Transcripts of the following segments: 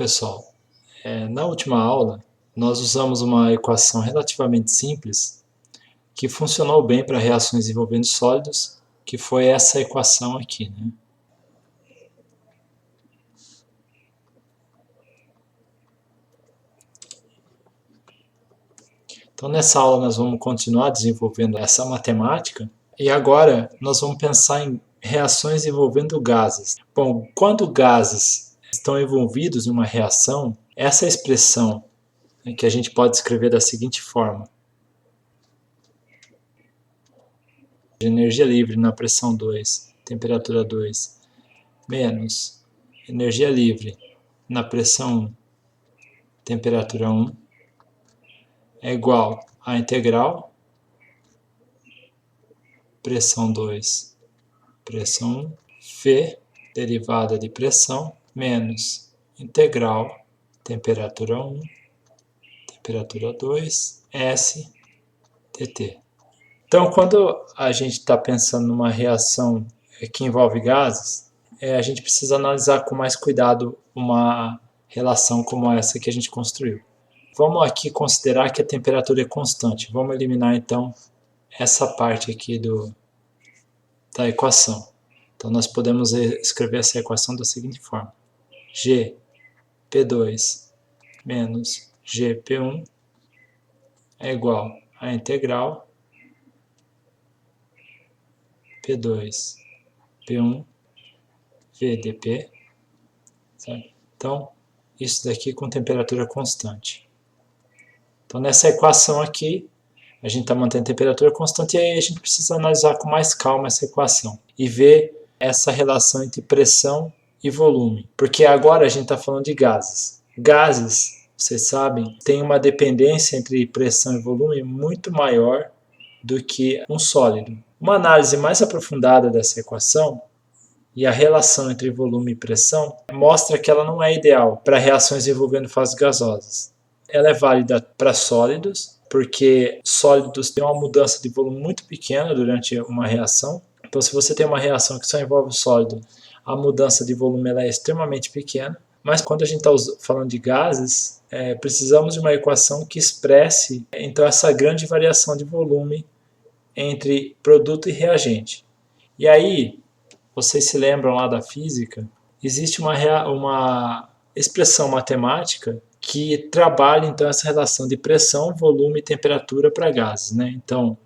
pessoal, na última aula nós usamos uma equação relativamente simples que funcionou bem para reações envolvendo sólidos, que foi essa equação aqui, né? Então nessa aula nós vamos continuar desenvolvendo essa matemática e agora nós vamos pensar em reações envolvendo gases. Bom, quando gases estão envolvidos em uma reação, essa expressão que a gente pode escrever da seguinte forma: energia livre na pressão 2, temperatura 2, menos energia livre na pressão 1, temperatura 1, é igual a integral pressão 2, pressão 1, Φ, derivada de pressão, menos integral temperatura 1, temperatura 2, S, dt. Então, quando a gente está pensando numa reação que envolve gases, a gente precisa analisar com mais cuidado uma relação como essa que a gente construiu. Vamos aqui considerar que a temperatura é constante. Vamos eliminar então essa parte aqui da equação. Então nós podemos escrever essa equação da seguinte forma: G P2 menos G P1 é igual a integral P2 P1 VdP, certo? Então, isso daqui com temperatura constante. Então, nessa equação aqui, a gente está mantendo a temperatura constante e aí a gente precisa analisar com mais calma essa equação e ver essa relação entre pressão e volume. Porque agora a gente está falando de gases. Gases, vocês sabem, tem uma dependência entre pressão e volume muito maior do que um sólido. Uma análise mais aprofundada dessa equação e a relação entre volume e pressão mostra que ela não é ideal para reações envolvendo fases gasosas. Ela é válida para sólidos, porque sólidos têm uma mudança de volume muito pequena durante uma reação. Então, se você tem uma reação que só envolve o sólido, a mudança de volume ela é extremamente pequena. Mas quando a gente está falando de gases, precisamos de uma equação que expresse então essa grande variação de volume entre produto e reagente. E aí, vocês se lembram lá da física, existe uma expressão matemática que trabalha então essa relação de pressão, volume e temperatura para gases, né? Então,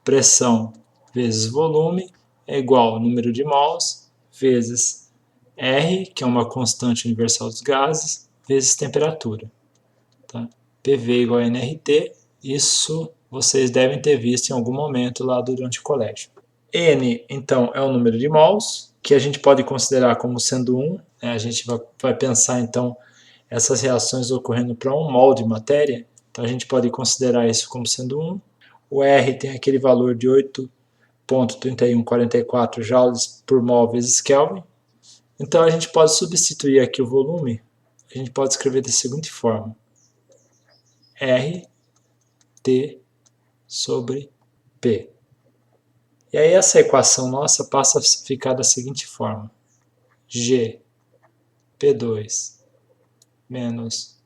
pressão vezes volume é igual ao número de mols vezes R, que é uma constante universal dos gases, vezes temperatura. Tá? PV igual a nRT, isso vocês devem ter visto em algum momento lá durante o colégio. N, então, é o número de mols, que a gente pode considerar como sendo 1. A gente vai pensar, então, essas reações ocorrendo para 1 mol de matéria. Então, a gente pode considerar isso como sendo 1. O R tem aquele valor de 8,3144 joules por mol vezes Kelvin. Então, a gente pode substituir aqui o volume. A gente pode escrever da seguinte forma: R T sobre P. E aí essa equação nossa passa a ficar da seguinte forma: G P2 menos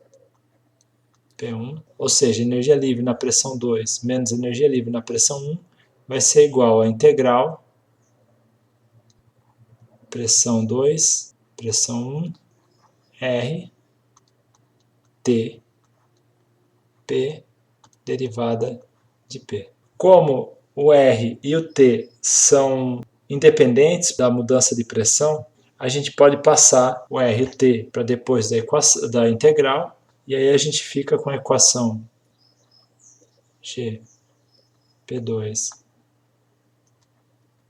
P1, ou seja, energia livre na pressão 2 menos energia livre na pressão 1 vai ser igual a integral pressão 2, pressão 1, R, T, P, derivada de P. Como o R e o T são independentes da mudança de pressão, a gente pode passar o R e o T para depois da integral, e aí a gente fica com a equação G P2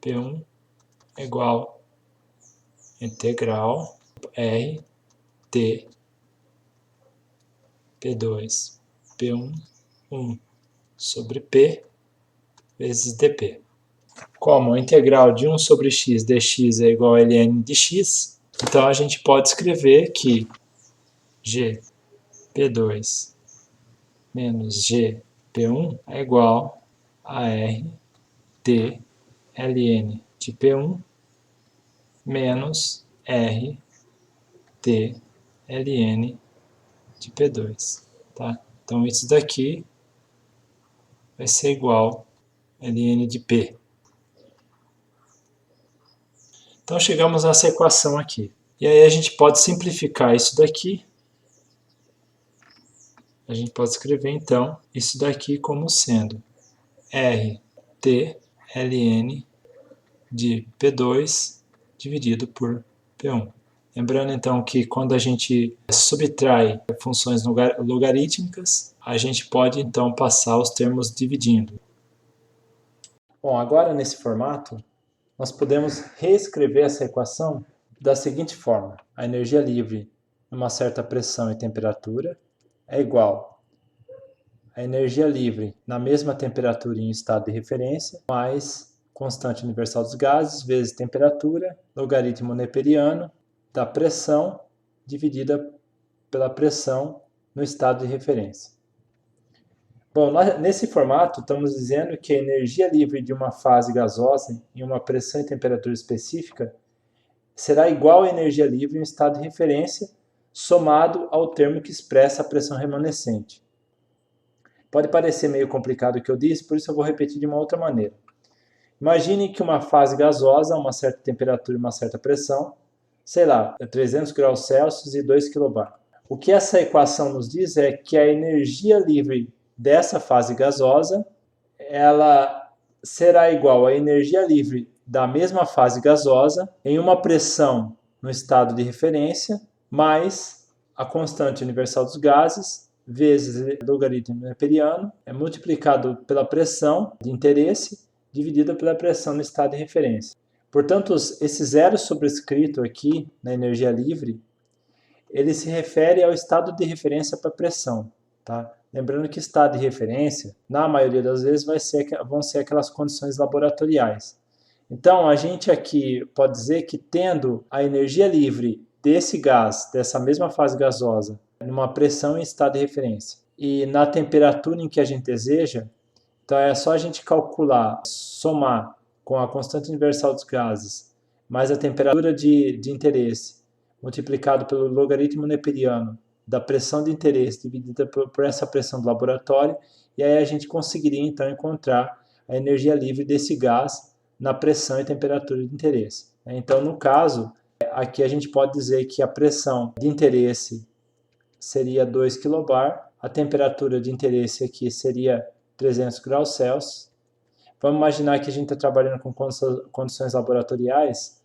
P1 é igual a integral R T P2 P1 1 sobre P vezes dP. Como a integral de 1 sobre x dx é igual a ln de x, então a gente pode escrever que G P2 menos G P1 é igual a R T ln de P1 menos R T ln de P2. Tá? Então isso daqui vai ser igual a ln de P. Então chegamos nessa equação aqui. E aí a gente pode simplificar isso daqui. A gente pode escrever então isso daqui como sendo RT ln de P2 dividido por P1. Lembrando então que quando a gente subtrai funções logarítmicas, a gente pode então passar os termos dividindo. Bom, agora nesse formato, nós podemos reescrever essa equação da seguinte forma. A energia livre em uma certa pressão e temperatura é igual a energia livre na mesma temperatura em estado de referência, mais constante universal dos gases, vezes temperatura, logaritmo neperiano da pressão dividida pela pressão no estado de referência. Bom, nesse formato, estamos dizendo que a energia livre de uma fase gasosa em uma pressão e temperatura específica será igual à energia livre em estado de referência, somado ao termo que expressa a pressão remanescente. Pode parecer meio complicado o que eu disse, por isso eu vou repetir de uma outra maneira. Imagine que uma fase gasosa, a uma certa temperatura e uma certa pressão, sei lá, 300 graus Celsius e 2 kbar. O que essa equação nos diz é que a energia livre dessa fase gasosa, ela será igual à energia livre da mesma fase gasosa em uma pressão no estado de referência, mais a constante universal dos gases, vezes logaritmo neperiano, multiplicado pela pressão de interesse, dividida pela pressão no estado de referência. Portanto, esse zero sobrescrito aqui na energia livre, ele se refere ao estado de referência para a pressão. Tá? Lembrando que estado de referência, na maioria das vezes, vão ser aquelas condições laboratoriais. Então, a gente aqui pode dizer que tendo a energia livre desse gás, dessa mesma fase gasosa, numa pressão em estado de referência, e na temperatura em que a gente deseja, então é só a gente calcular, somar com a constante universal dos gases, mais a temperatura de interesse, multiplicado pelo logaritmo neperiano da pressão de interesse dividida por essa pressão do laboratório, e aí a gente conseguiria então encontrar a energia livre desse gás na pressão e temperatura de interesse. Então, no caso, aqui a gente pode dizer que a pressão de interesse seria 2 kbar, a temperatura de interesse aqui seria 300 graus Celsius. Vamos imaginar que a gente está trabalhando com condições laboratoriais,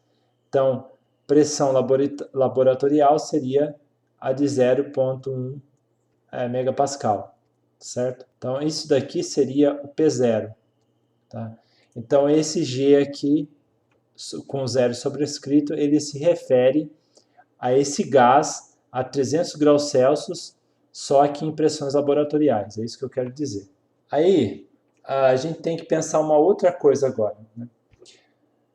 então pressão laboratorial seria a de 0,1 megapascal, certo? Então isso daqui seria o P0. Tá? Então esse G aqui, com zero sobrescrito, ele se refere a esse gás a 300 graus Celsius, só que em pressões laboratoriais, é isso que eu quero dizer. Aí, a gente tem que pensar uma outra coisa agora. Né?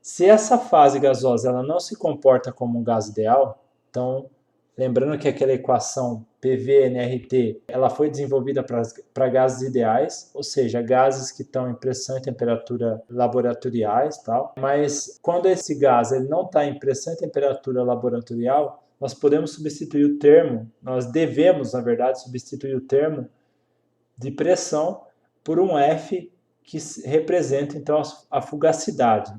Se essa fase gasosa ela não se comporta como um gás ideal, então, lembrando que aquela equação PV-nRT, ela foi desenvolvida para gases ideais, ou seja, gases que estão em pressão e temperatura laboratoriais, tal. Mas quando esse gás ele não está em pressão e temperatura laboratorial, nós podemos substituir o termo, nós devemos, na verdade, substituir o termo de pressão por um F que representa, então, a fugacidade.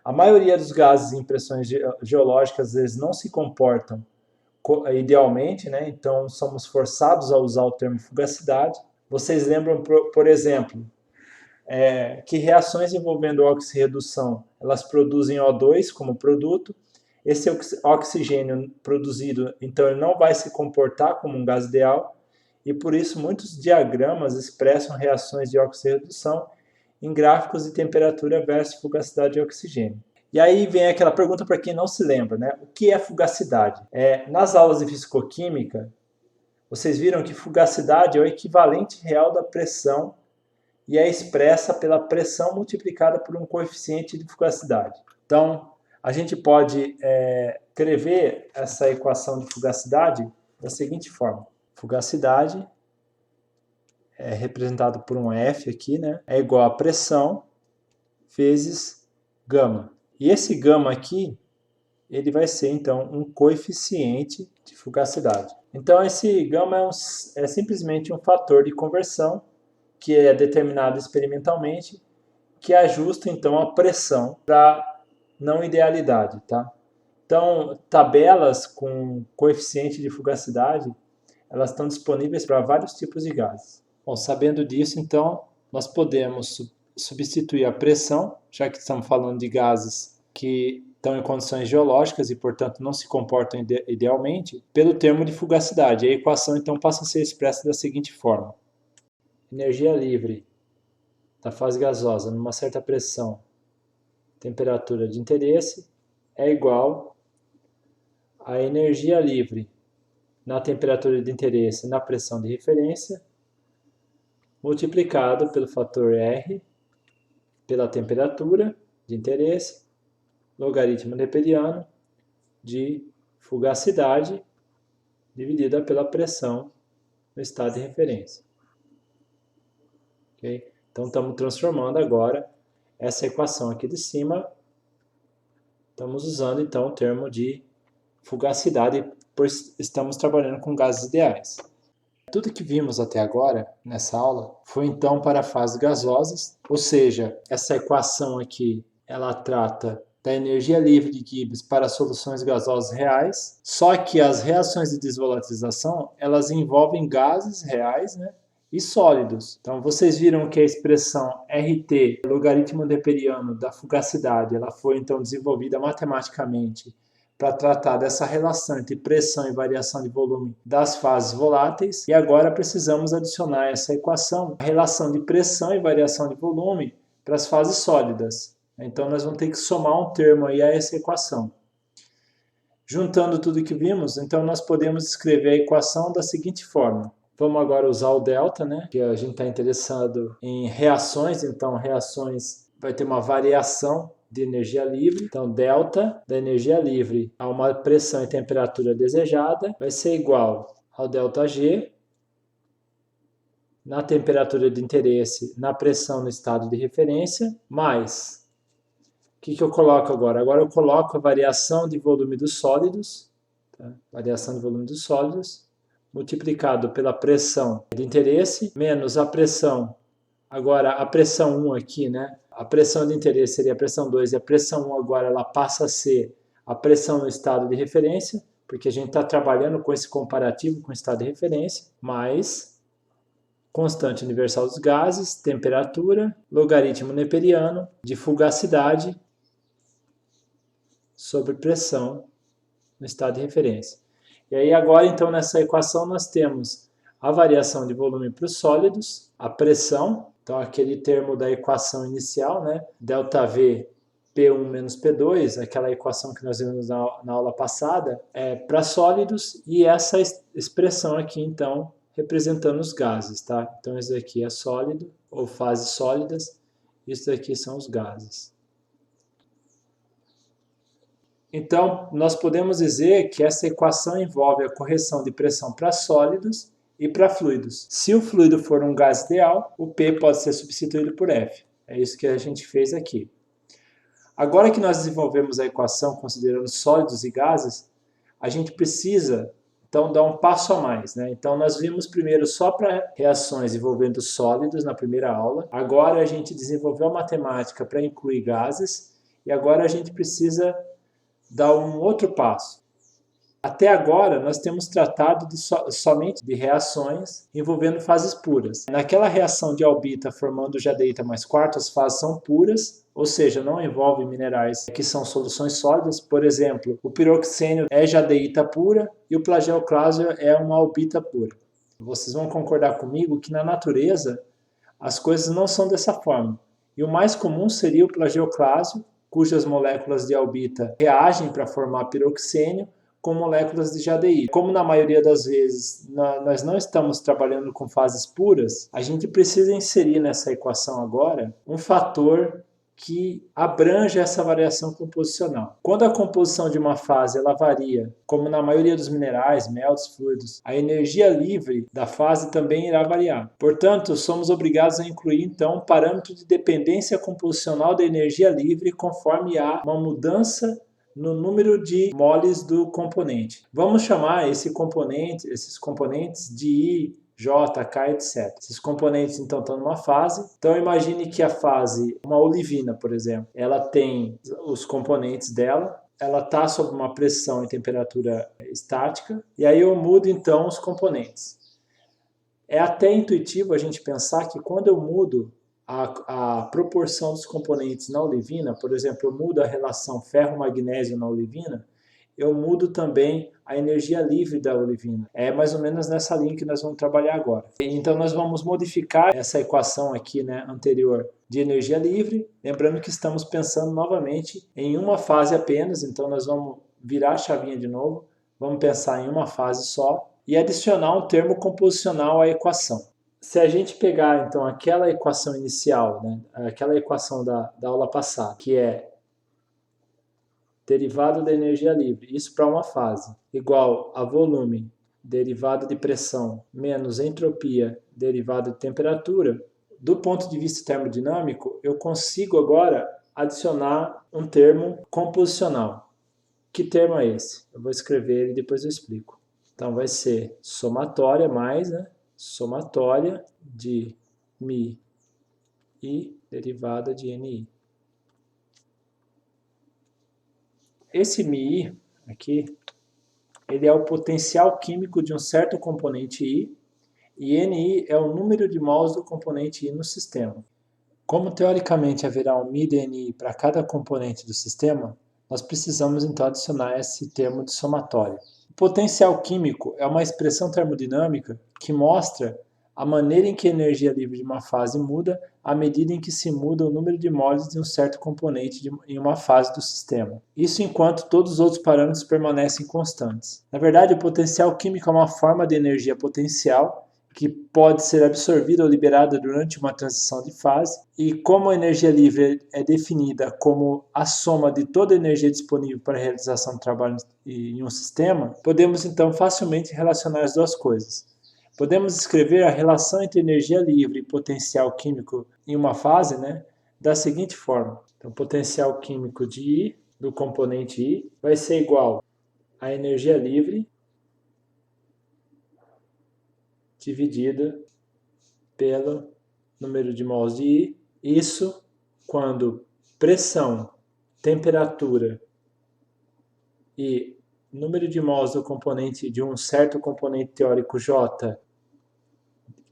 A maioria dos gases em pressões geológicas, às vezes, não se comportam idealmente, né? Então somos forçados a usar o termo fugacidade. Vocês lembram, por exemplo, que reações envolvendo oxirredução, elas produzem O2 como produto. Esse oxigênio produzido, então, ele não vai se comportar como um gás ideal, e por isso muitos diagramas expressam reações de oxirredução em gráficos de temperatura versus fugacidade de oxigênio. E aí vem aquela pergunta para quem não se lembra, né? O que é fugacidade? Nas aulas de fisicoquímica, vocês viram que fugacidade é o equivalente real da pressão e é expressa pela pressão multiplicada por um coeficiente de fugacidade. Então, a gente pode escrever essa equação de fugacidade da seguinte forma. Fugacidade é representado por um F aqui, né? É igual a pressão vezes gama. E esse gama aqui, ele vai ser, então, um coeficiente de fugacidade. Então esse gama é simplesmente um fator de conversão que é determinado experimentalmente, que ajusta então a pressão para não idealidade, tá? Então, tabelas com coeficiente de fugacidade, elas estão disponíveis para vários tipos de gases. Bom, sabendo disso, então, nós podemos substituir a pressão, já que estamos falando de gases que estão em condições geológicas e, portanto, não se comportam idealmente, pelo termo de fugacidade. A equação, então, passa a ser expressa da seguinte forma. Energia livre da fase gasosa numa certa pressão, temperatura de interesse, é igual a energia livre na temperatura de interesse na pressão de referência, multiplicado pelo fator R, pela temperatura de interesse, logaritmo neperiano de fugacidade, dividida pela pressão no estado de referência. Okay? Então, estamos transformando agora essa equação aqui de cima, estamos usando então o termo de fugacidade, pois estamos trabalhando com gases ideais. Tudo que vimos até agora nessa aula foi então para fases gasosas, ou seja, essa equação aqui ela trata da energia livre de Gibbs para soluções gasosas reais, só que as reações de desvolatilização elas envolvem gases reais, né, e sólidos. Então vocês viram que a expressão RT, logaritmo neperiano da fugacidade, ela foi então desenvolvida matematicamente para tratar dessa relação entre pressão e variação de volume das fases voláteis. E agora precisamos adicionar essa equação, a relação de pressão e variação de volume para as fases sólidas. Então nós vamos ter que somar um termo aí a essa equação. Juntando tudo que vimos, então nós podemos escrever a equação da seguinte forma. Vamos agora usar o delta, né? Que a gente está interessado em reações, então reações vai ter uma variação de energia livre. Então, delta da energia livre a uma pressão e temperatura desejada vai ser igual ao delta G na temperatura de interesse, na pressão no estado de referência, mais... O que eu coloco agora? Agora eu coloco a variação de volume dos sólidos, tá? Variação de volume dos sólidos, multiplicado pela pressão de interesse, menos a pressão, agora a pressão 1 aqui, né? A pressão de interesse seria a pressão 2 e a pressão 1 agora ela passa a ser a pressão no estado de referência, porque a gente está trabalhando com esse comparativo com o estado de referência, mais constante universal dos gases, temperatura, logaritmo neperiano de fugacidade sobre pressão no estado de referência. E aí agora, então, nessa equação nós temos a variação de volume para os sólidos, a pressão, então aquele termo da equação inicial, né? ΔV P1 menos P2, aquela equação que nós vimos na aula passada, é para sólidos, e essa expressão aqui, então, representando os gases, tá? Então, isso aqui é sólido, ou fases sólidas, isso aqui são os gases. Então, nós podemos dizer que essa equação envolve a correção de pressão para sólidos e para fluidos. Se o fluido for um gás ideal, o P pode ser substituído por F. É isso que a gente fez aqui. Agora que nós desenvolvemos a equação considerando sólidos e gases, a gente precisa, então, dar um passo a mais, né? Então, nós vimos primeiro só para reações envolvendo sólidos na primeira aula. Agora a gente desenvolveu a matemática para incluir gases. E agora a gente precisa dar um outro passo. Até agora, nós temos tratado somente de reações envolvendo fases puras. Naquela reação de albita formando jadeíta mais quarto, as fases são puras, ou seja, não envolvem minerais que são soluções sólidas. Por exemplo, o piroxênio é jadeíta pura e o plagioclásio é uma albita pura. Vocês vão concordar comigo que na natureza as coisas não são dessa forma. E o mais comum seria o plagioclásio, cujas moléculas de albita reagem para formar piroxênio com moléculas de jadeíta. Como na maioria das vezes nós não estamos trabalhando com fases puras, a gente precisa inserir nessa equação agora um fator que abrange essa variação composicional. Quando a composição de uma fase ela varia, como na maioria dos minerais, meltes, fluidos, a energia livre da fase também irá variar. Portanto, somos obrigados a incluir então um parâmetro de dependência composicional da energia livre conforme há uma mudança no número de moles do componente. Vamos chamar esses componentes de I, J, K, etc. Esses componentes então estão numa fase. Então imagine que a fase, uma olivina, por exemplo, ela tem os componentes dela, ela está sob uma pressão e temperatura estática, e aí eu mudo então os componentes. É até intuitivo a gente pensar que quando eu mudo a proporção dos componentes na olivina, por exemplo, eu mudo a relação ferro-magnésio na olivina, eu mudo também a energia livre da olivina. É mais ou menos nessa linha que nós vamos trabalhar agora. Então nós vamos modificar essa equação aqui, né, anterior de energia livre, lembrando que estamos pensando novamente em uma fase apenas, então nós vamos virar a chavinha de novo, vamos pensar em uma fase só e adicionar um termo composicional à equação. Se a gente pegar então aquela equação inicial, né, aquela equação da aula passada, que é derivado da energia livre, isso para uma fase, igual a volume, derivado de pressão, menos entropia, derivado de temperatura, do ponto de vista termodinâmico, eu consigo agora adicionar um termo composicional. Que termo é esse? Eu vou escrever ele e depois eu explico. Então vai ser somatória mais, né? Somatória de μi derivada de Ni. Esse μi aqui, ele é o potencial químico de um certo componente I, e Ni é o número de mols do componente I no sistema. Como teoricamente haverá um μ de Ni para cada componente do sistema, nós precisamos então adicionar esse termo de somatória. O potencial químico é uma expressão termodinâmica que mostra a maneira em que a energia livre de uma fase muda à medida em que se muda o número de moles de um certo componente em uma fase do sistema. Isso enquanto todos os outros parâmetros permanecem constantes. Na verdade, o potencial químico é uma forma de energia potencial que pode ser absorvida ou liberada durante uma transição de fase, e como a energia livre é definida como a soma de toda a energia disponível para a realização do trabalho em um sistema, podemos então facilmente relacionar as duas coisas. Podemos escrever a relação entre energia livre e potencial químico em uma fase, né, da seguinte forma. Então, potencial químico de I, do componente I, vai ser igual a energia livre dividida pelo número de mols de I. Isso quando pressão, temperatura e número de mols do componente de um certo componente teórico J,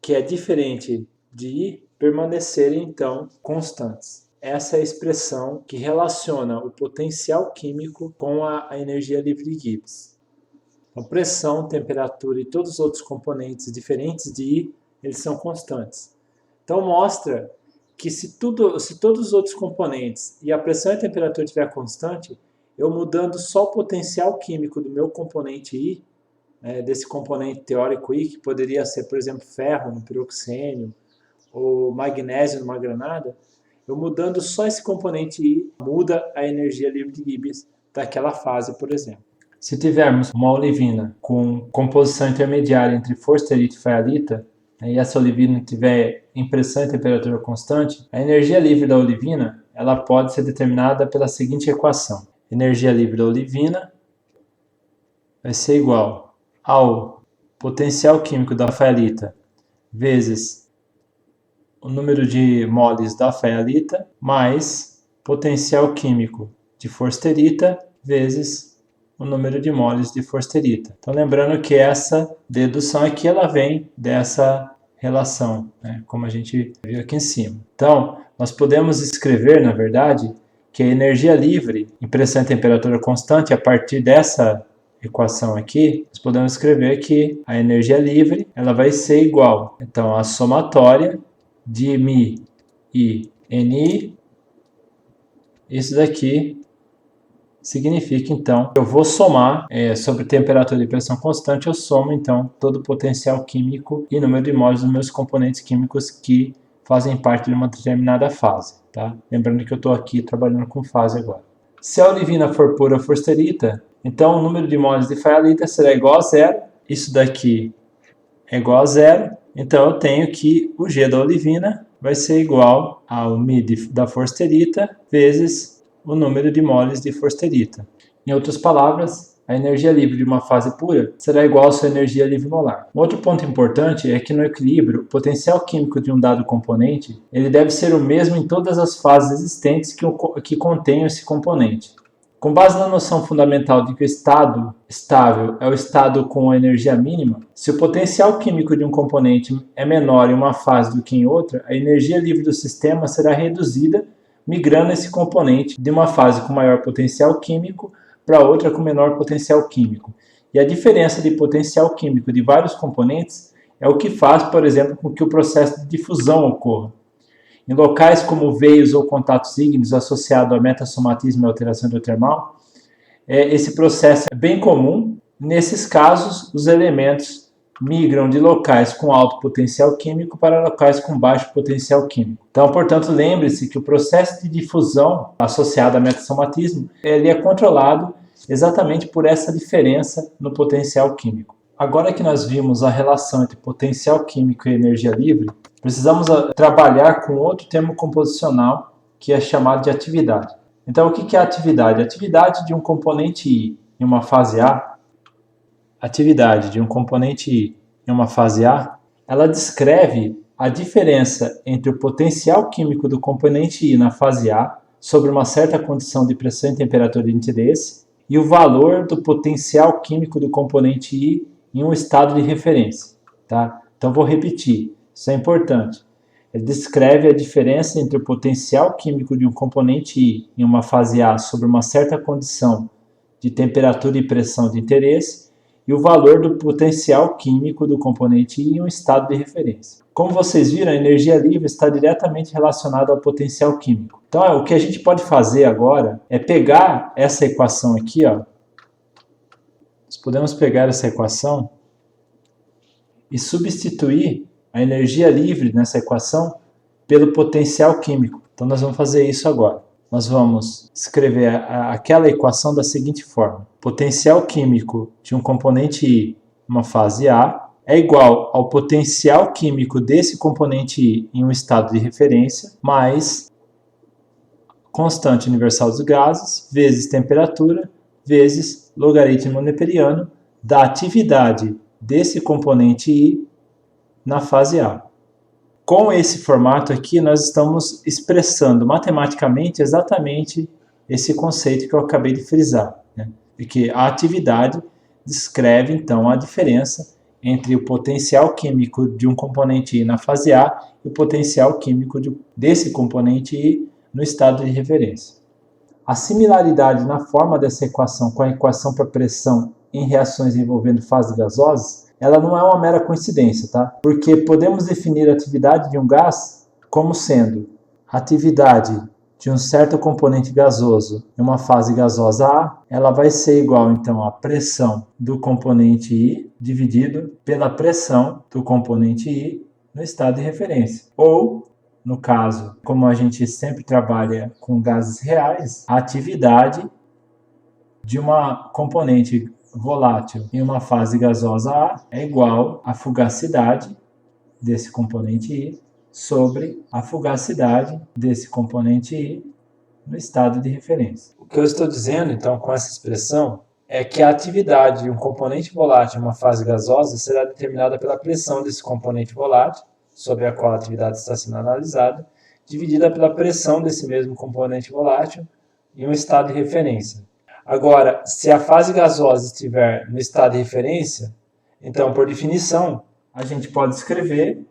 que é diferente de I, permanecerem então constantes. Essa é a expressão que relaciona o potencial químico com a energia livre de Gibbs. A pressão, temperatura e todos os outros componentes diferentes de I, eles são constantes. Então mostra que se todos os outros componentes e a pressão e a temperatura estiver constante, eu mudando só o potencial químico do meu componente I, desse componente teórico I, que poderia ser, por exemplo, ferro no piroxênio, ou magnésio numa granada, eu mudando só esse componente I, muda a energia livre de Gibbs daquela fase, por exemplo. Se tivermos uma olivina com composição intermediária entre forsterita e faialita, e essa olivina tiver em pressão e temperatura constante, a energia livre da olivina ela pode ser determinada pela seguinte equação. Energia livre da olivina vai ser igual ao potencial químico da faialita vezes o número de moles da faialita mais potencial químico de forsterita vezes o número de moles de forsterita. Então lembrando que essa dedução aqui ela vem dessa relação, né, como a gente viu aqui em cima. Então nós podemos escrever, na verdade, que a energia livre em pressão e temperatura constante, a partir dessa equação aqui, nós podemos escrever que a energia livre ela vai ser igual, então, a somatória de μ e Ni. Isso daqui significa, então, que eu vou somar sobre temperatura e pressão constante, eu somo, então, todo o potencial químico e número de mols dos meus componentes químicos que fazem parte de uma determinada fase. Tá? Lembrando que eu estou aqui trabalhando com fase agora. Se a olivina for pura forsterita, então o número de mols de faialita será igual a zero. Isso daqui é igual a zero. Então eu tenho que o G da olivina vai ser igual ao μ da forsterita vezes o número de moles de forsterita. Em outras palavras, a energia livre de uma fase pura será igual à sua energia livre molar. Um outro ponto importante é que no equilíbrio, o potencial químico de um dado componente ele deve ser o mesmo em todas as fases existentes que contenham esse componente. Com base na noção fundamental de que o estado estável é o estado com a energia mínima, se o potencial químico de um componente é menor em uma fase do que em outra, a energia livre do sistema será reduzida, migrando esse componente de uma fase com maior potencial químico para outra com menor potencial químico. E a diferença de potencial químico de vários componentes é o que faz, por exemplo, com que o processo de difusão ocorra. Em locais como veios ou contatos ígneos associados a metasomatismo e alteração hidrotermal, esse processo é bem comum. Nesses casos, os elementos migram de locais com alto potencial químico para locais com baixo potencial químico. Então, portanto, lembre-se que o processo de difusão associado a metasomatismo ele é controlado exatamente por essa diferença no potencial químico. Agora que nós vimos a relação entre potencial químico e energia livre, precisamos trabalhar com outro termo composicional que é chamado de atividade. Então, o que é a atividade? A atividade de um componente I em uma fase A, ela descreve a diferença entre o potencial químico do componente I na fase A sobre uma certa condição de pressão e temperatura de interesse e o valor do potencial químico do componente I em um estado de referência. Tá? Então, vou repetir. Isso é importante. Ele descreve a diferença entre o potencial químico de um componente I em uma fase A sobre uma certa condição de temperatura e pressão de interesse e o valor do potencial químico do componente I em um estado de referência. Como vocês viram, a energia livre está diretamente relacionada ao potencial químico. Então, o que a gente pode fazer agora é pegar essa equação aqui, ó. Nós podemos pegar essa equação e substituir a energia livre nessa equação pelo potencial químico. Então, nós vamos fazer isso agora. Nós vamos escrever aquela equação da seguinte forma. Potencial químico de um componente I, uma fase A, é igual ao potencial químico desse componente I em um estado de referência, mais constante universal dos gases, vezes temperatura, vezes logaritmo neperiano da atividade desse componente I na fase A. Com esse formato aqui, nós estamos expressando matematicamente exatamente esse conceito que eu acabei de frisar, né? Porque a atividade descreve, então, a diferença entre o potencial químico de um componente I na fase A e o potencial químico desse componente I no estado de referência. A similaridade na forma dessa equação com a equação para pressão em reações envolvendo fases gasosas ela não é uma mera coincidência, tá? Porque podemos definir a atividade de um gás como sendo a atividade de um certo componente gasoso em uma fase gasosa A, ela vai ser igual, então, à pressão do componente I dividido pela pressão do componente I no estado de referência. Ou, no caso, como a gente sempre trabalha com gases reais, a atividade de uma componente volátil em uma fase gasosa A é igual à fugacidade desse componente I sobre a fugacidade desse componente I no estado de referência. O que eu estou dizendo, então, com essa expressão é que a atividade de um componente volátil em uma fase gasosa será determinada pela pressão desse componente volátil, sobre a qual a atividade está sendo analisada, dividida pela pressão desse mesmo componente volátil em um estado de referência. Agora, se a fase gasosa estiver no estado de referência, então, por definição, a gente pode escrever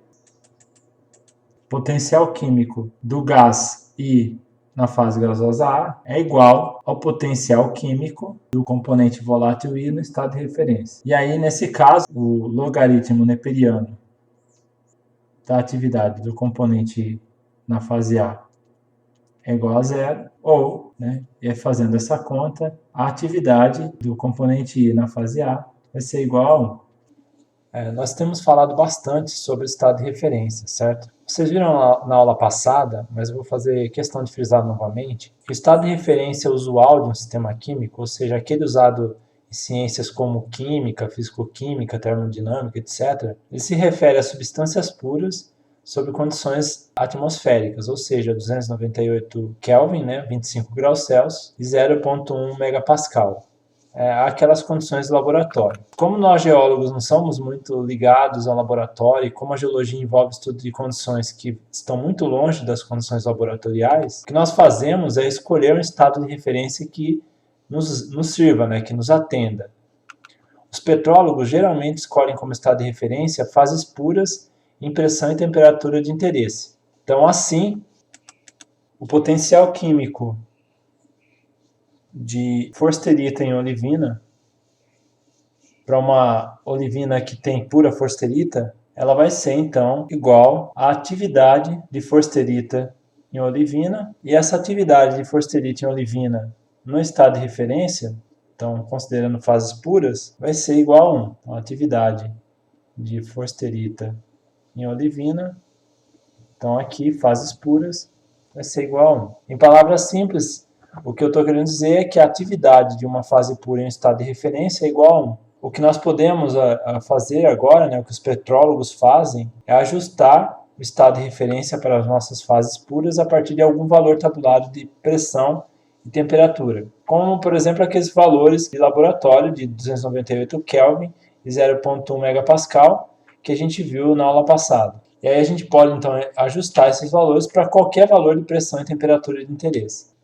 potencial químico do gás I na fase gasosa A é igual ao potencial químico do componente volátil I no estado de referência. E aí, nesse caso, o logaritmo neperiano da atividade do componente I na fase A é igual a zero, ou, fazendo essa conta, a atividade do componente I na fase A vai ser igual a 1. Nós temos falado bastante sobre o estado de referência, certo? Vocês viram na aula passada, mas eu vou fazer questão de frisar novamente, que o estado de referência usual de um sistema químico, ou seja, aquele usado em ciências como química, fisicoquímica, termodinâmica, etc., ele se refere a substâncias puras sob condições atmosféricas, ou seja, 298 Kelvin, 25 graus Celsius e 0,1 megapascal. aquelas condições do laboratório. Como nós geólogos não somos muito ligados ao laboratório, e como a geologia envolve estudo de condições que estão muito longe das condições laboratoriais, o que nós fazemos é escolher um estado de referência que nos sirva, né, que nos atenda. Os petrólogos geralmente escolhem como estado de referência fases puras em pressão e temperatura de interesse. Então, assim, o potencial químico de forsterita em olivina, para uma olivina que tem pura forsterita, ela vai ser então igual à atividade de forsterita em olivina, e essa atividade de forsterita em olivina no estado de referência, então considerando fases puras, vai ser igual a 1. Então, a atividade de forsterita em olivina, então aqui fases puras, vai ser igual a 1. Em palavras simples, o que eu estou querendo dizer é que a atividade de uma fase pura em estado de referência é igual a 1. O que nós podemos fazer agora, né, o que os petrólogos fazem, é ajustar o estado de referência para as nossas fases puras a partir de algum valor tabulado de pressão e temperatura. Como, por exemplo, aqueles valores de laboratório de 298 Kelvin e 0,1 megapascal que a gente viu na aula passada. E aí a gente pode, então, ajustar esses valores para qualquer valor de pressão e temperatura de interesse.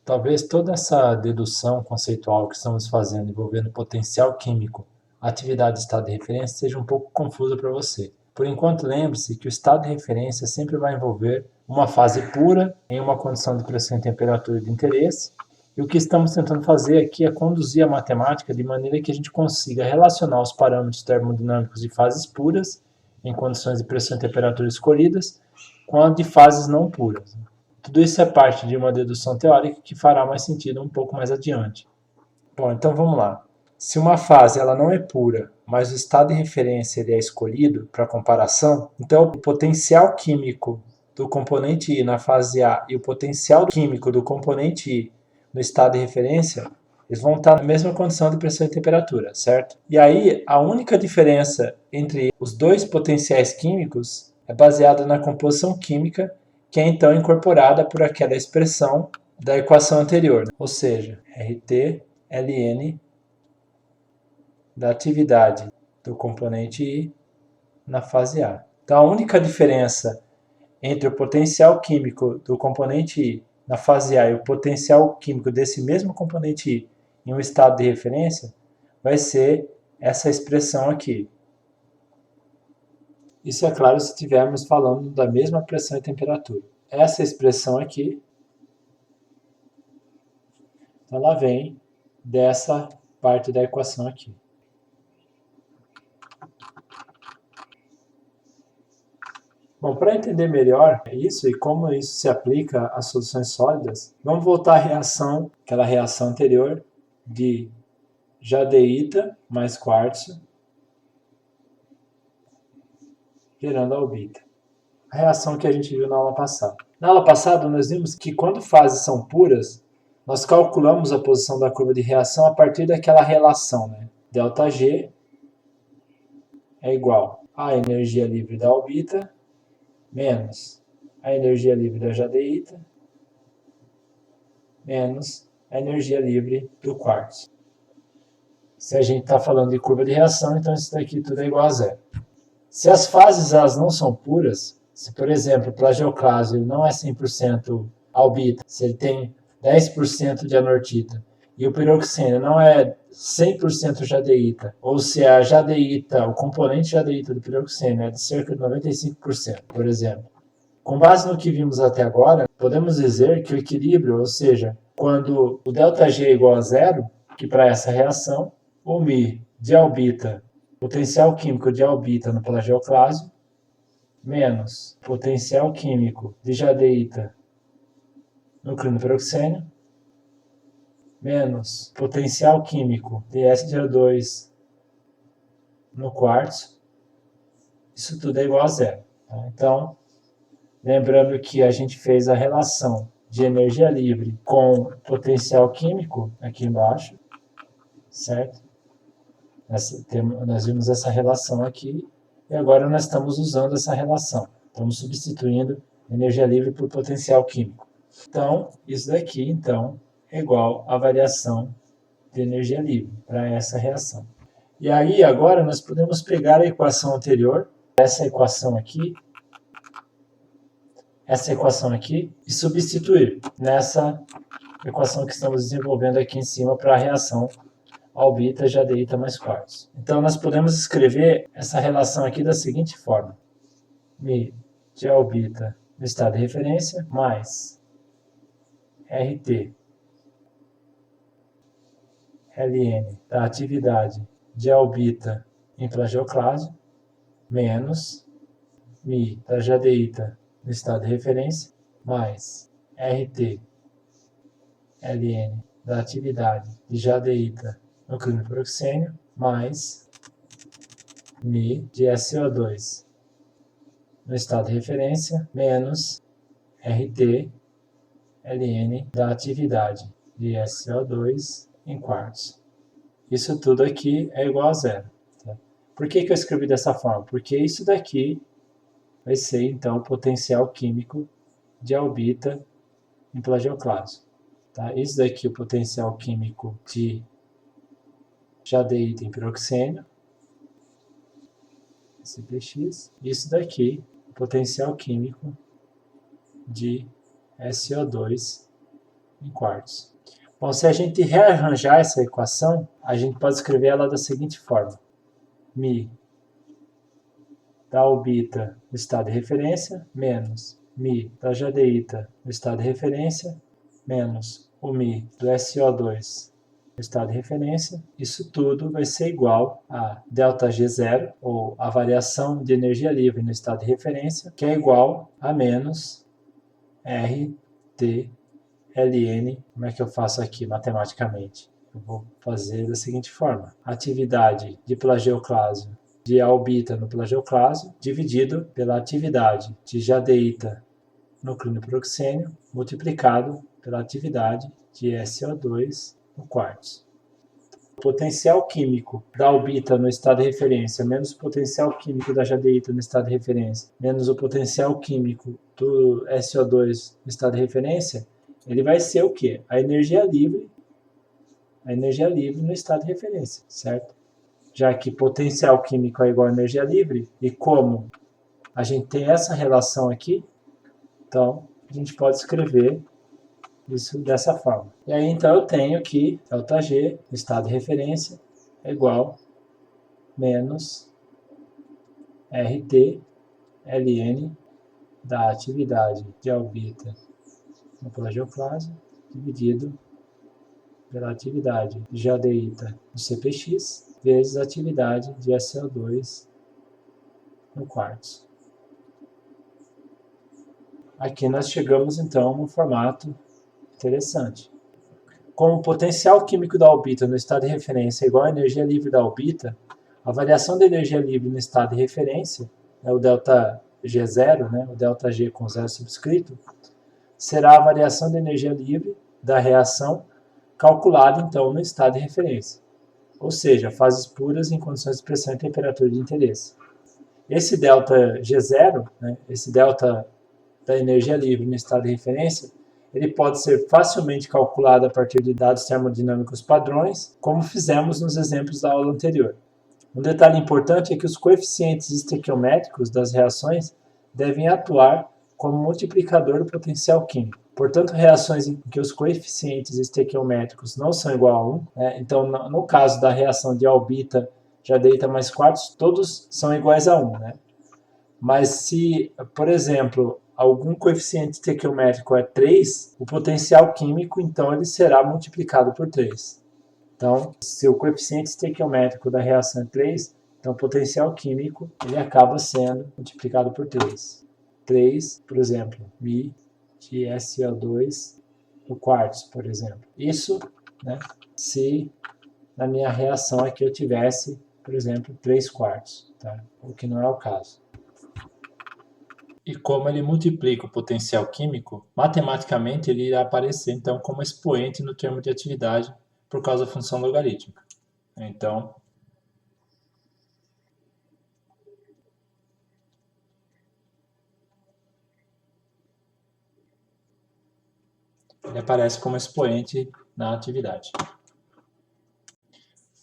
Talvez toda essa dedução conceitual que estamos fazendo envolvendo potencial químico, atividade e estado de referência seja um pouco confusa para você. Por enquanto, lembre-se que o estado de referência sempre vai envolver uma fase pura em uma condição de pressão e temperatura de interesse, e o que estamos tentando fazer aqui é conduzir a matemática de maneira que a gente consiga relacionar os parâmetros termodinâmicos de fases puras em condições de pressão e temperatura escolhidas com a de fases não puras. Tudo isso é parte de uma dedução teórica que fará mais sentido um pouco mais adiante. Bom, então vamos lá. Se uma fase ela não é pura, mas o estado de referência ele é escolhido para comparação, então o potencial químico do componente I na fase A e o potencial químico do componente I no estado de referência, eles vão estar na mesma condição de pressão e temperatura, certo? E aí, a única diferença entre os dois potenciais químicos é baseada na composição química, que é então incorporada por aquela expressão da equação anterior, ou seja, RT ln da atividade do componente I na fase A. Então, a única diferença entre o potencial químico do componente I na fase A e o potencial químico desse mesmo componente I em um estado de referência vai ser essa expressão aqui. Isso é claro se estivermos falando da mesma pressão e temperatura. Essa expressão aqui, ela vem dessa parte da equação aqui. Bom, para entender melhor isso e como isso se aplica às soluções sólidas, vamos voltar à reação, aquela reação anterior de jadeíta mais quartzo gerando albita. A reação que a gente viu na aula passada. Na aula passada, nós vimos que quando fases são puras, nós calculamos a posição da curva de reação a partir daquela relação, né? ΔG é igual à energia livre da albita menos a energia livre da jadeíta menos a energia livre do quartzo. Se a gente está falando de curva de reação, então isso daqui tudo é igual a zero. Se as fases elas não são puras, se por exemplo o plagioclaso ele não é 100% albita, se ele tem 10% de anortita, e o piroxênio não é 100% jadeíta, ou se a jadeíta, o componente jadeíta do piroxênio é de cerca de 95%, por exemplo. Com base no que vimos até agora, podemos dizer que o equilíbrio, ou seja, quando o ΔG é igual a zero, que para essa reação, o Mi de albita, potencial químico de albita no plagioclásio, menos potencial químico de jadeíta no clinopiroxênio, menos potencial químico de SgO2 no quartzo, isso tudo é igual a zero. Tá? Então, lembrando que a gente fez a relação de energia livre com potencial químico aqui embaixo, certo? Nós vimos essa relação aqui e agora nós estamos usando essa relação. Estamos substituindo energia livre por potencial químico. Então, isso daqui então, é igual à variação de energia livre para essa reação. E aí, agora, nós podemos pegar a equação anterior, essa equação aqui, e substituir nessa equação que estamos desenvolvendo aqui em cima para a reação albita jadeíta mais quartzo. Então, nós podemos escrever essa relação aqui da seguinte forma. Mi de albita no estado de referência mais RT Ln da atividade de albita em plagioclase menos Mi da jadeíta no estado de referência mais RT Ln da atividade de jadeíta no clínico proxênio mais Mi de SO2 no estado de referência menos RT Ln da atividade de SO2 em quartos. Isso tudo aqui é igual a zero. Tá? Por que eu escrevi dessa forma? Porque isso daqui vai ser, então, o potencial químico de albita em plagioclase. Tá? Isso daqui é o potencial químico de jadeíta em piroxênio, CPX. Isso daqui, o potencial químico de SO2 em quartos. Bom, se a gente rearranjar essa equação, a gente pode escrever ela da seguinte forma. Mi da albita no estado de referência, menos Mi da jadeíta no estado de referência, menos o Mi do SO2 no estado de referência. Isso tudo vai ser igual a ΔG0, ou a variação de energia livre no estado de referência, que é igual a menos RT Ln, como é que eu faço aqui matematicamente? Eu vou fazer da seguinte forma. Atividade de plagioclásio de albita no plagioclásio dividido pela atividade de jadeíta no clínico proxênio multiplicado pela atividade de SO2 no quartzo. O potencial químico da albita no estado de referência menos o potencial químico da jadeíta no estado de referência menos o potencial químico do SO2 no estado de referência, ele vai ser o quê? A energia livre no estado de referência, certo? Já que potencial químico é igual a energia livre, e como a gente tem essa relação aqui, então a gente pode escrever isso dessa forma. E aí então eu tenho que ΔG, no estado de referência, é igual menos RT Ln da atividade de albita no plagioclase dividido pela atividade de jadeíta no CPX vezes a atividade de SO2 no quartzo. Aqui nós chegamos então a um formato interessante. Como o potencial químico da albita no estado de referência é igual à energia livre da albita, a variação da energia livre no estado de referência, o ΔG0, o ΔG com zero subscrito, será a variação da energia livre da reação calculada então no estado de referência, ou seja, fases puras em condições de pressão e temperatura de interesse. Esse ΔG0, esse delta da energia livre no estado de referência, ele pode ser facilmente calculado a partir de dados termodinâmicos padrões, como fizemos nos exemplos da aula anterior. Um detalhe importante é que os coeficientes estequiométricos das reações devem atuar como multiplicador do potencial químico. Portanto, reações em que os coeficientes estequiométricos não são igual a 1, então no caso da reação de albita, jadeíta mais quartzo, todos são iguais a 1. Mas se, por exemplo, algum coeficiente estequiométrico é 3, o potencial químico, então, ele será multiplicado por 3. Então, se o coeficiente estequiométrico da reação é 3, então o potencial químico ele acaba sendo multiplicado por 3. 3, por exemplo, Mi de SO2 no quartzo, por exemplo. Isso, se na minha reação aqui eu tivesse, por exemplo, 3 quartos, tá? O que não é o caso. E como ele multiplica o potencial químico, matematicamente ele irá aparecer então como expoente no termo de atividade por causa da função logarítmica. Então, ele aparece como expoente na atividade.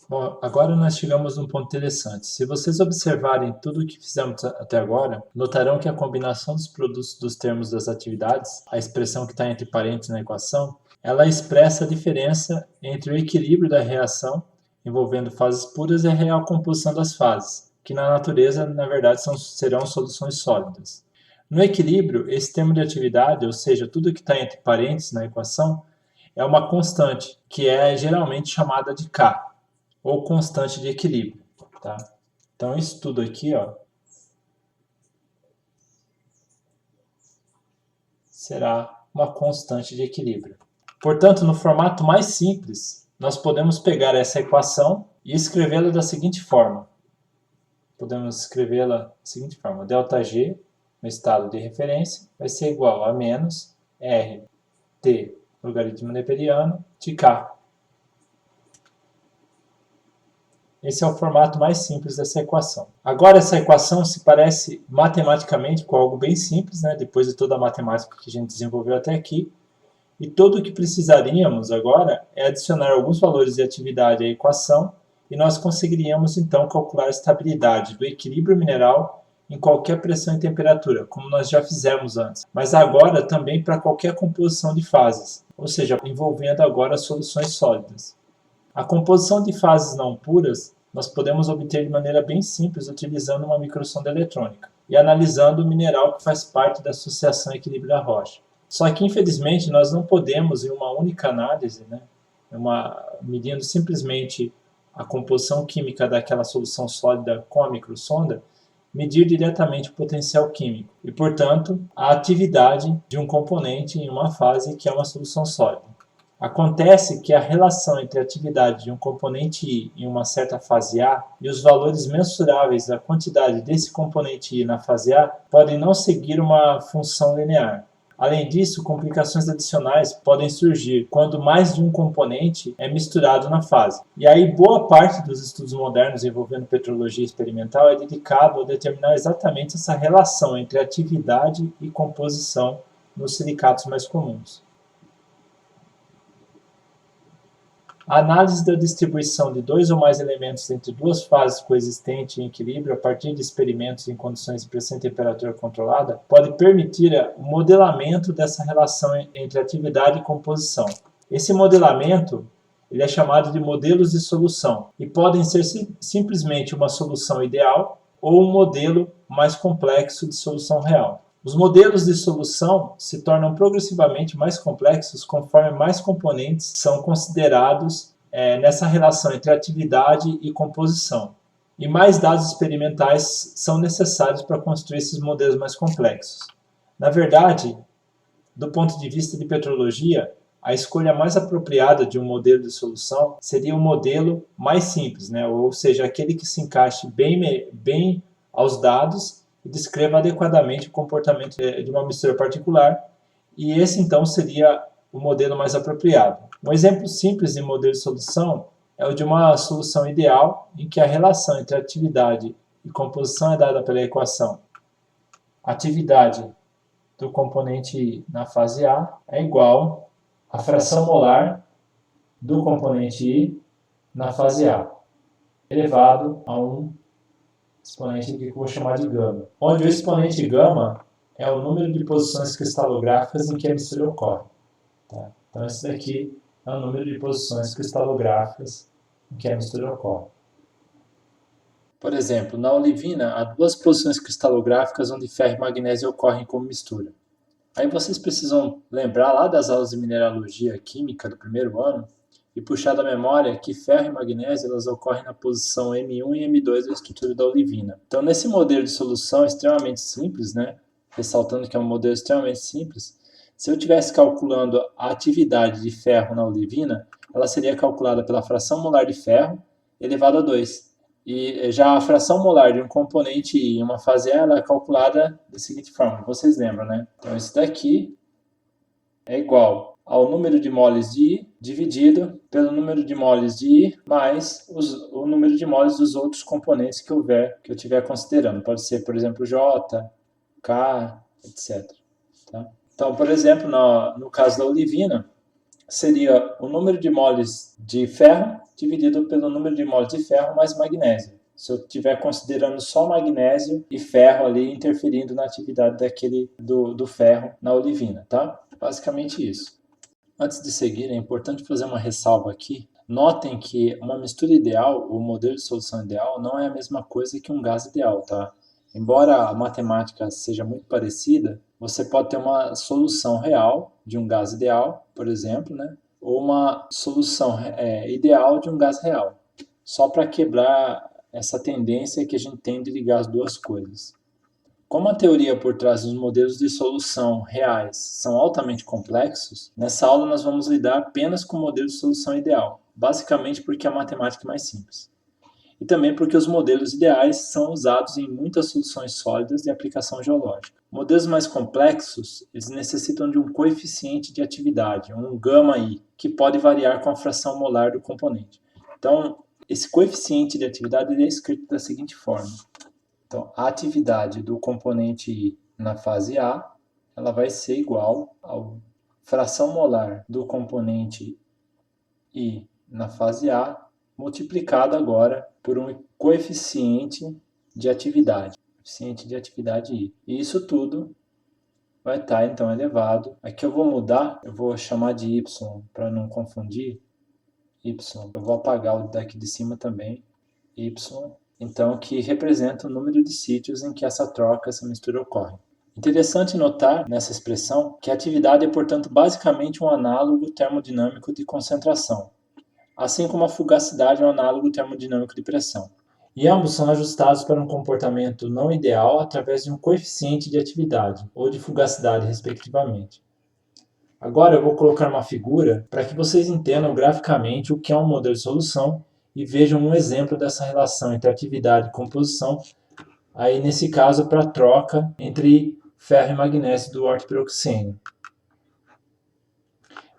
Bom, agora nós chegamos num ponto interessante. Se vocês observarem tudo o que fizemos até agora, notarão que a combinação dos produtos dos termos das atividades, a expressão que está entre parênteses na equação, ela expressa a diferença entre o equilíbrio da reação envolvendo fases puras e a real composição das fases, que na natureza, na verdade, serão soluções sólidas. No equilíbrio, esse termo de atividade, ou seja, tudo que está entre parênteses na equação, é uma constante, que é geralmente chamada de K, ou constante de equilíbrio. Tá? Então, isso tudo aqui será uma constante de equilíbrio. Portanto, no formato mais simples, nós podemos pegar essa equação e escrevê-la da seguinte forma. Podemos escrevê-la da seguinte forma. ΔG, no estado de referência, vai ser igual a menos RT, logaritmo neperiano, de K. Esse é o formato mais simples dessa equação. Agora, essa equação se parece matematicamente com algo bem simples, né? Depois de toda a matemática que a gente desenvolveu até aqui. E tudo o que precisaríamos agora é adicionar alguns valores de atividade à equação e nós conseguiríamos então calcular a estabilidade do equilíbrio mineral em qualquer pressão e temperatura, como nós já fizemos antes. Mas agora também para qualquer composição de fases, ou seja, envolvendo agora soluções sólidas. A composição de fases não puras nós podemos obter de maneira bem simples utilizando uma microsonda eletrônica e analisando o mineral que faz parte da associação equilíbrio da rocha. Só que, infelizmente, nós não podemos, em uma única análise, medindo simplesmente a composição química daquela solução sólida com a microsonda, medir diretamente o potencial químico e, portanto, a atividade de um componente em uma fase que é uma solução sólida. Acontece que a relação entre a atividade de um componente I em uma certa fase A e os valores mensuráveis da quantidade desse componente I na fase A podem não seguir uma função linear. Além disso, complicações adicionais podem surgir quando mais de um componente é misturado na fase. E aí, boa parte dos estudos modernos envolvendo petrologia experimental é dedicado a determinar exatamente essa relação entre atividade e composição nos silicatos mais comuns. A análise da distribuição de dois ou mais elementos entre duas fases coexistentes em equilíbrio a partir de experimentos em condições de pressão e temperatura controlada pode permitir o modelamento dessa relação entre atividade e composição. Esse modelamento ele é chamado de modelos de solução e podem ser simplesmente uma solução ideal ou um modelo mais complexo de solução real. Os modelos de solução se tornam progressivamente mais complexos conforme mais componentes são considerados nessa relação entre atividade e composição. E mais dados experimentais são necessários para construir esses modelos mais complexos. Na verdade, do ponto de vista de petrologia, a escolha mais apropriada de um modelo de solução seria o modelo mais simples, ou seja, aquele que se encaixe bem aos dados e descreva adequadamente o comportamento de uma mistura particular, e esse então seria o modelo mais apropriado. Um exemplo simples de modelo de solução é o de uma solução ideal em que a relação entre atividade e composição é dada pela equação atividade do componente I na fase A é igual à fração molar do componente I na fase A, elevado a um exponente que eu vou chamar de gama, onde o exponente gama é o número de posições cristalográficas em que a mistura ocorre. Tá? Então, esse daqui é o número de posições cristalográficas em que a mistura ocorre. Por exemplo, na olivina, há duas posições cristalográficas onde ferro e magnésio ocorrem como mistura. Aí vocês precisam lembrar lá das aulas de mineralogia química do primeiro ano e puxar da memória que ferro e magnésio elas ocorrem na posição M1 e M2 da estrutura da olivina. Então, nesse modelo de solução extremamente simples, ressaltando que é um modelo extremamente simples, se eu estivesse calculando a atividade de ferro na olivina, ela seria calculada pela fração molar de ferro elevado a 2. E já a fração molar de um componente I em uma fase A ela é calculada da seguinte forma, vocês lembram, Então, isso daqui é igual ao número de moles de I dividido pelo número de moles de I mais o número de moles dos outros componentes que eu estiver considerando. Pode ser, por exemplo, J, K, etc. Tá? Então, por exemplo, no caso da olivina, seria o número de moles de ferro dividido pelo número de moles de ferro mais magnésio. Se eu estiver considerando só magnésio e ferro ali interferindo na atividade do ferro na olivina, tá? Basicamente isso. Antes de seguir, é importante fazer uma ressalva aqui. Notem que uma mistura ideal, o modelo de solução ideal, não é a mesma coisa que um gás ideal, tá? Embora a matemática seja muito parecida, você pode ter uma solução real de um gás ideal, por exemplo, né? Ou uma solução ideal de um gás real. Só para quebrar essa tendência que a gente tem de ligar as duas coisas. Como a teoria por trás dos modelos de solução reais são altamente complexos, nessa aula nós vamos lidar apenas com o modelo de solução ideal, basicamente porque a matemática é mais simples. E também porque os modelos ideais são usados em muitas soluções sólidas de aplicação geológica. Modelos mais complexos, eles necessitam de um coeficiente de atividade, um γ-i, que pode variar com a fração molar do componente. Então, esse coeficiente de atividade é escrito da seguinte forma. Então, a atividade do componente I na fase A, ela vai ser igual à fração molar do componente I na fase A, multiplicado agora por um coeficiente de atividade I. E isso tudo vai estar, então, elevado. Aqui eu vou mudar, eu vou chamar de Y para não confundir. Y, eu vou apagar o daqui de cima também. Y, então, que representa o número de sítios em que essa troca, essa mistura ocorre. Interessante notar nessa expressão que a atividade é, portanto, basicamente um análogo termodinâmico de concentração, assim como a fugacidade é um análogo termodinâmico de pressão. E ambos são ajustados para um comportamento não ideal através de um coeficiente de atividade ou de fugacidade, respectivamente. Agora eu vou colocar uma figura para que vocês entendam graficamente o que é um modelo de solução e vejam um exemplo dessa relação entre atividade e composição, aí nesse caso para a troca entre ferro e magnésio do ortopiroxênio.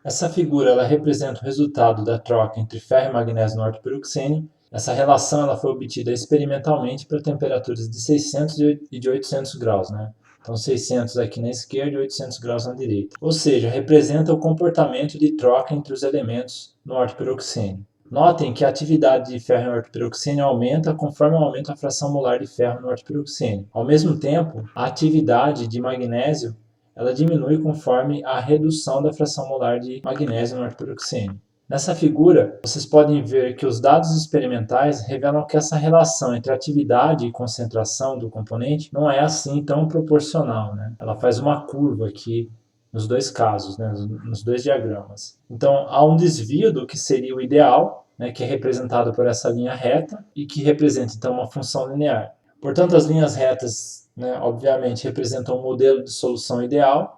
Essa figura ela representa o resultado da troca entre ferro e magnésio no ortopiroxênio. Essa relação ela foi obtida experimentalmente para temperaturas de 600 e de 800 graus, né? Então 600 aqui na esquerda e 800 graus na direita. Ou seja, representa o comportamento de troca entre os elementos no ortopiroxênio. Notem que a atividade de ferro no ortopiroxênio aumenta conforme aumenta a fração molar de ferro no ortopiroxênio. Ao mesmo tempo, a atividade de magnésio ela diminui conforme a redução da fração molar de magnésio no ortopiroxênio. Nessa figura, vocês podem ver que os dados experimentais revelam que essa relação entre atividade e concentração do componente não é assim tão proporcional, né? Ela faz uma curva aqui nos dois casos, né? Nos dois diagramas. Então, há um desvio do que seria o ideal, né? Que é representado por essa linha reta e que representa, então, uma função linear. Portanto, as linhas retas, né, obviamente, representam um modelo de solução ideal,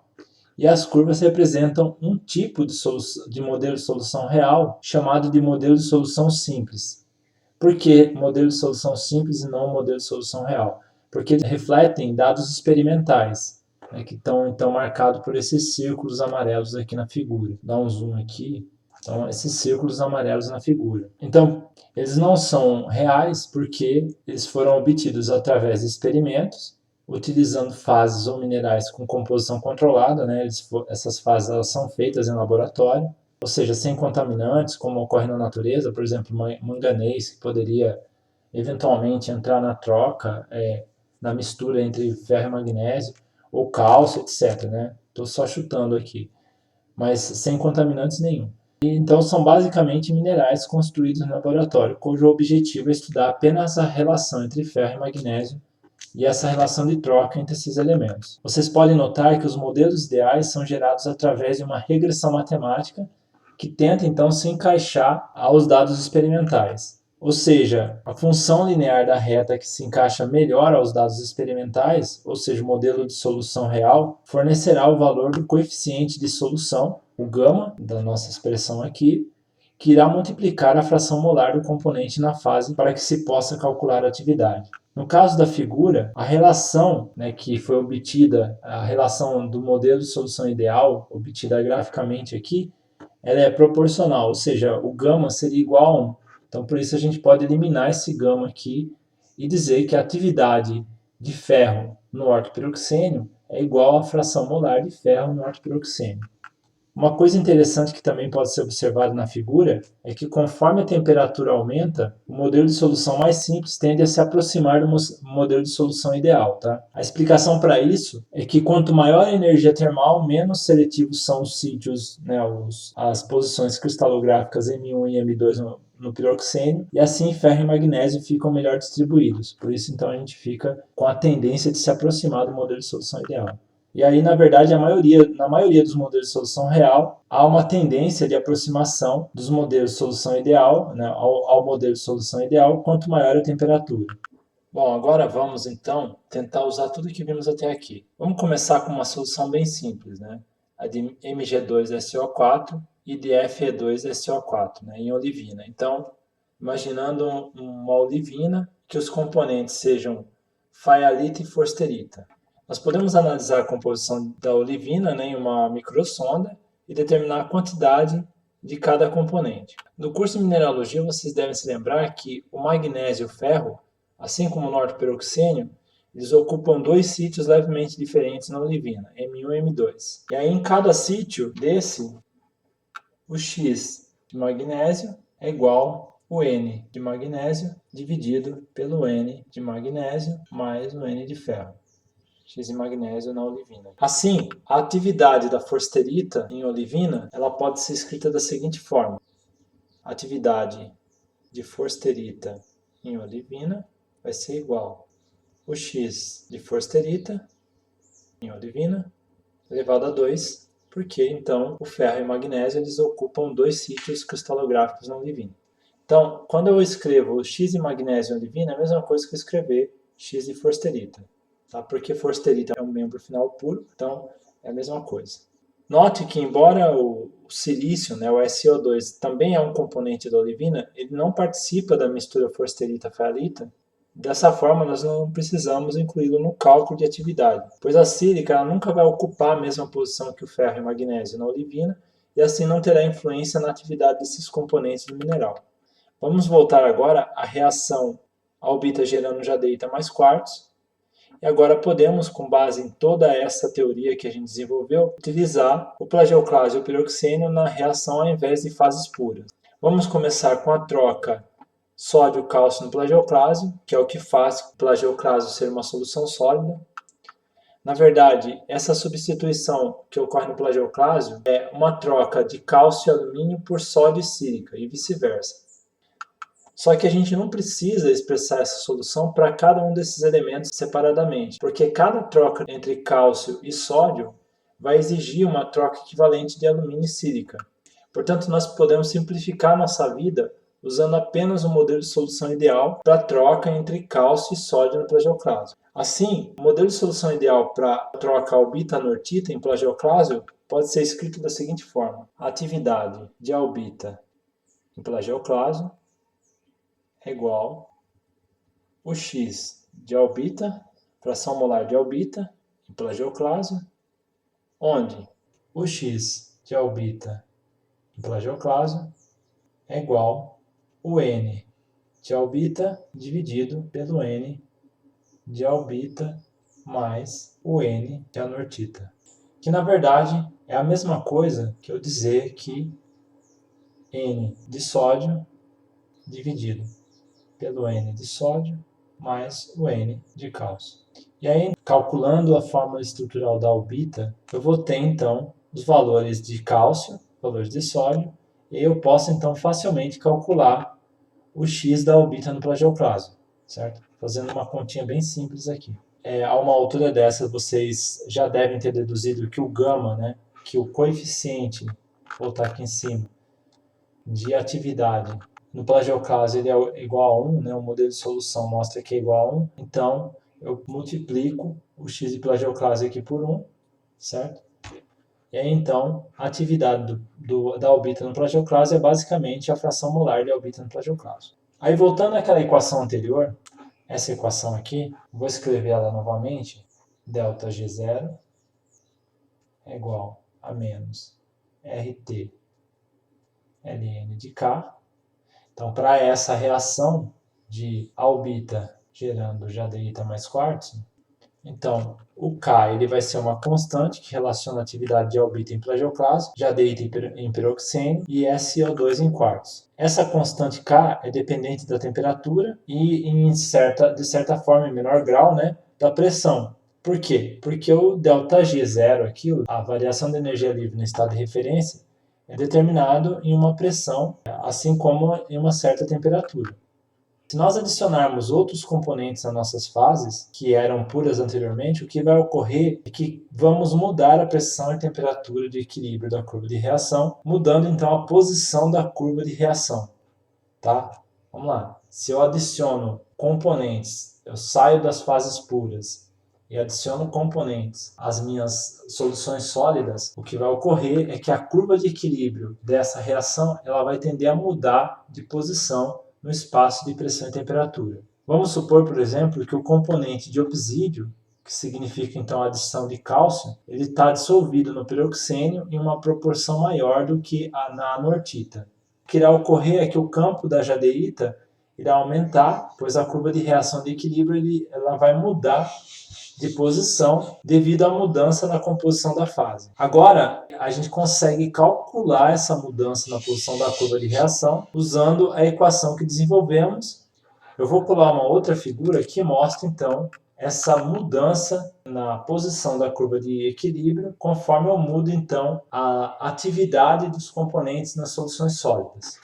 e as curvas representam um tipo de modelo de solução real, chamado de modelo de solução simples. Por que modelo de solução simples e não modelo de solução real? Porque eles refletem dados experimentais, né, que estão então marcados por esses círculos amarelos aqui na figura. Dá um zoom aqui. Então, esses círculos amarelos na figura. Então, eles não são reais porque eles foram obtidos através de experimentos, utilizando fases ou minerais com composição controlada, né? Essas fases elas são feitas em laboratório, ou seja, sem contaminantes, como ocorre na natureza, por exemplo, manganês, que poderia eventualmente entrar na troca, na mistura entre ferro e magnésio, ou cálcio, etc. Né? Estou só chutando aqui, mas sem contaminantes nenhum. Então, são basicamente minerais construídos no laboratório, cujo objetivo é estudar apenas a relação entre ferro e magnésio e essa relação de troca entre esses elementos. Vocês podem notar que os modelos ideais são gerados através de uma regressão matemática que tenta então se encaixar aos dados experimentais. Ou seja, a função linear da reta que se encaixa melhor aos dados experimentais, ou seja, o modelo de solução real, fornecerá o valor do coeficiente de solução, o γ da nossa expressão aqui, que irá multiplicar a fração molar do componente na fase para que se possa calcular a atividade. No caso da figura, a relação, né, que foi obtida, a relação do modelo de solução ideal, obtida graficamente aqui, ela é proporcional, ou seja, o γ seria igual a 1. Então, por isso a gente pode eliminar esse γ aqui e dizer que a atividade de ferro no ortopiroxênio é igual à fração molar de ferro no ortopiroxênio. Uma coisa interessante que também pode ser observada na figura é que conforme a temperatura aumenta, o modelo de solução mais simples tende a se aproximar do modelo de solução ideal. Tá? A explicação para isso é que quanto maior a energia termal, menos seletivos são os sítios, né, as posições cristalográficas M1 e M2 no piroxênio, e assim ferro e magnésio ficam melhor distribuídos. Por isso, então, a gente fica com a tendência de se aproximar do modelo de solução ideal. E aí, na verdade, na maioria dos modelos de solução real, há uma tendência de aproximação dos modelos de solução ideal, né, ao modelo de solução ideal, quanto maior a temperatura. Bom, agora vamos então tentar usar tudo que vimos até aqui. Vamos começar com uma solução bem simples, né? A de Mg2SO4 e de Fe2SO4, né, em olivina. Então, imaginando uma olivina que os componentes sejam faialita e forsterita. Nós podemos analisar a composição da olivina, né, em uma microsonda e determinar a quantidade de cada componente. No curso de mineralogia, vocês devem se lembrar que o magnésio e o ferro, assim como o norte-peroxênio, eles ocupam dois sítios levemente diferentes na olivina, M1 e M2. E aí, em cada sítio desse, o X de magnésio é igual ao N de magnésio dividido pelo N de magnésio mais o N de ferro. X de magnésio na olivina. Assim, a atividade da forsterita em olivina, ela pode ser escrita da seguinte forma: atividade de forsterita em olivina vai ser igual ao X de forsterita em olivina elevado a 2, porque então o ferro e o magnésio eles ocupam dois sítios cristalográficos na olivina. Então, quando eu escrevo X de magnésio em olivina, é a mesma coisa que escrever X de forsterita. Tá? Porque forsterita é um membro final puro, então é a mesma coisa. Note que, embora o silício, né, o SO2, também é um componente da olivina, ele não participa da mistura forsterita-ferrita. Dessa forma, nós não precisamos incluí-lo no cálculo de atividade, pois a sílica ela nunca vai ocupar a mesma posição que o ferro e o magnésio na olivina, e assim não terá influência na atividade desses componentes do mineral. Vamos voltar agora à reação albita gerando jadeíta mais quartzo. E agora podemos, com base em toda essa teoria que a gente desenvolveu, utilizar o plagioclásio e o piroxênio na reação ao invés de fases puras. Vamos começar com a troca sódio-cálcio no plagioclásio, que é o que faz o plagioclásio ser uma solução sólida. Na verdade, essa substituição que ocorre no plagioclásio é uma troca de cálcio e alumínio por sódio e sílica e vice-versa. Só que a gente não precisa expressar essa solução para cada um desses elementos separadamente, porque cada troca entre cálcio e sódio vai exigir uma troca equivalente de alumínio e sílica. Portanto, nós podemos simplificar nossa vida usando apenas o modelo de solução ideal para a troca entre cálcio e sódio no plagioclásio. Assim, o modelo de solução ideal para a troca albita-nortita em plagioclásio pode ser escrito da seguinte forma: a atividade de albita em plagioclásio é igual o X de albita, fração molar de albita, em plagioclásio, onde o X de albita em plagioclásio é igual o N de albita dividido pelo N de albita mais o N de anortita. Que na verdade é a mesma coisa que eu dizer que N de sódio dividido pelo N de sódio mais o N de cálcio. E aí, calculando a fórmula estrutural da albita, eu vou ter então os valores de cálcio, valores de sódio, e eu posso então facilmente calcular o X da albita no plagioclásio, certo? Fazendo uma continha bem simples aqui. A uma altura dessa, vocês já devem ter deduzido que o gama, né, que o coeficiente, vou botar aqui em cima, de atividade no plagioclásio ele é igual a 1, né? O modelo de solução mostra que é igual a 1, então eu multiplico o x de plagioclásio aqui por 1, certo? E aí então a atividade da albita no plagioclásio é basicamente a fração molar de albita no plagioclásio. Aí voltando àquela equação anterior, essa equação aqui, vou escrever ela novamente, ΔG0 é igual a menos RT ln de K. Então, para essa reação de albita gerando jadeíta mais quartzo, Então, o K ele vai ser uma constante que relaciona a atividade de albita em plagioclasto, jadeíta em piroxênio e SO2 em quartos. Essa constante K é dependente da temperatura e, de certa forma, em menor grau, né, da pressão. Por quê? Porque o ΔG0 aqui, a variação de energia livre no estado de referência, é determinado em uma pressão, assim como em uma certa temperatura. Se nós adicionarmos outros componentes às nossas fases, que eram puras anteriormente, o que vai ocorrer é que vamos mudar a pressão e temperatura de equilíbrio da curva de reação, mudando então a posição da curva de reação. Tá? Vamos lá. Se eu adiciono componentes, eu saio das fases puras e adiciono componentes às minhas soluções sólidas, o que vai ocorrer é que a curva de equilíbrio dessa reação ela vai tender a mudar de posição no espaço de pressão e temperatura. Vamos supor, por exemplo, que o componente de oxídio, que significa então a adição de cálcio, ele está dissolvido no piroxênio em uma proporção maior do que na anortita. O que irá ocorrer é que o campo da jadeíta irá aumentar, pois a curva de reação de equilíbrio ela vai mudar de posição devido à mudança na composição da fase. Agora, a gente consegue calcular essa mudança na posição da curva de reação usando a equação que desenvolvemos. Eu vou colar uma outra figura que mostra, então, essa mudança na posição da curva de equilíbrio conforme eu mudo, então, a atividade dos componentes nas soluções sólidas.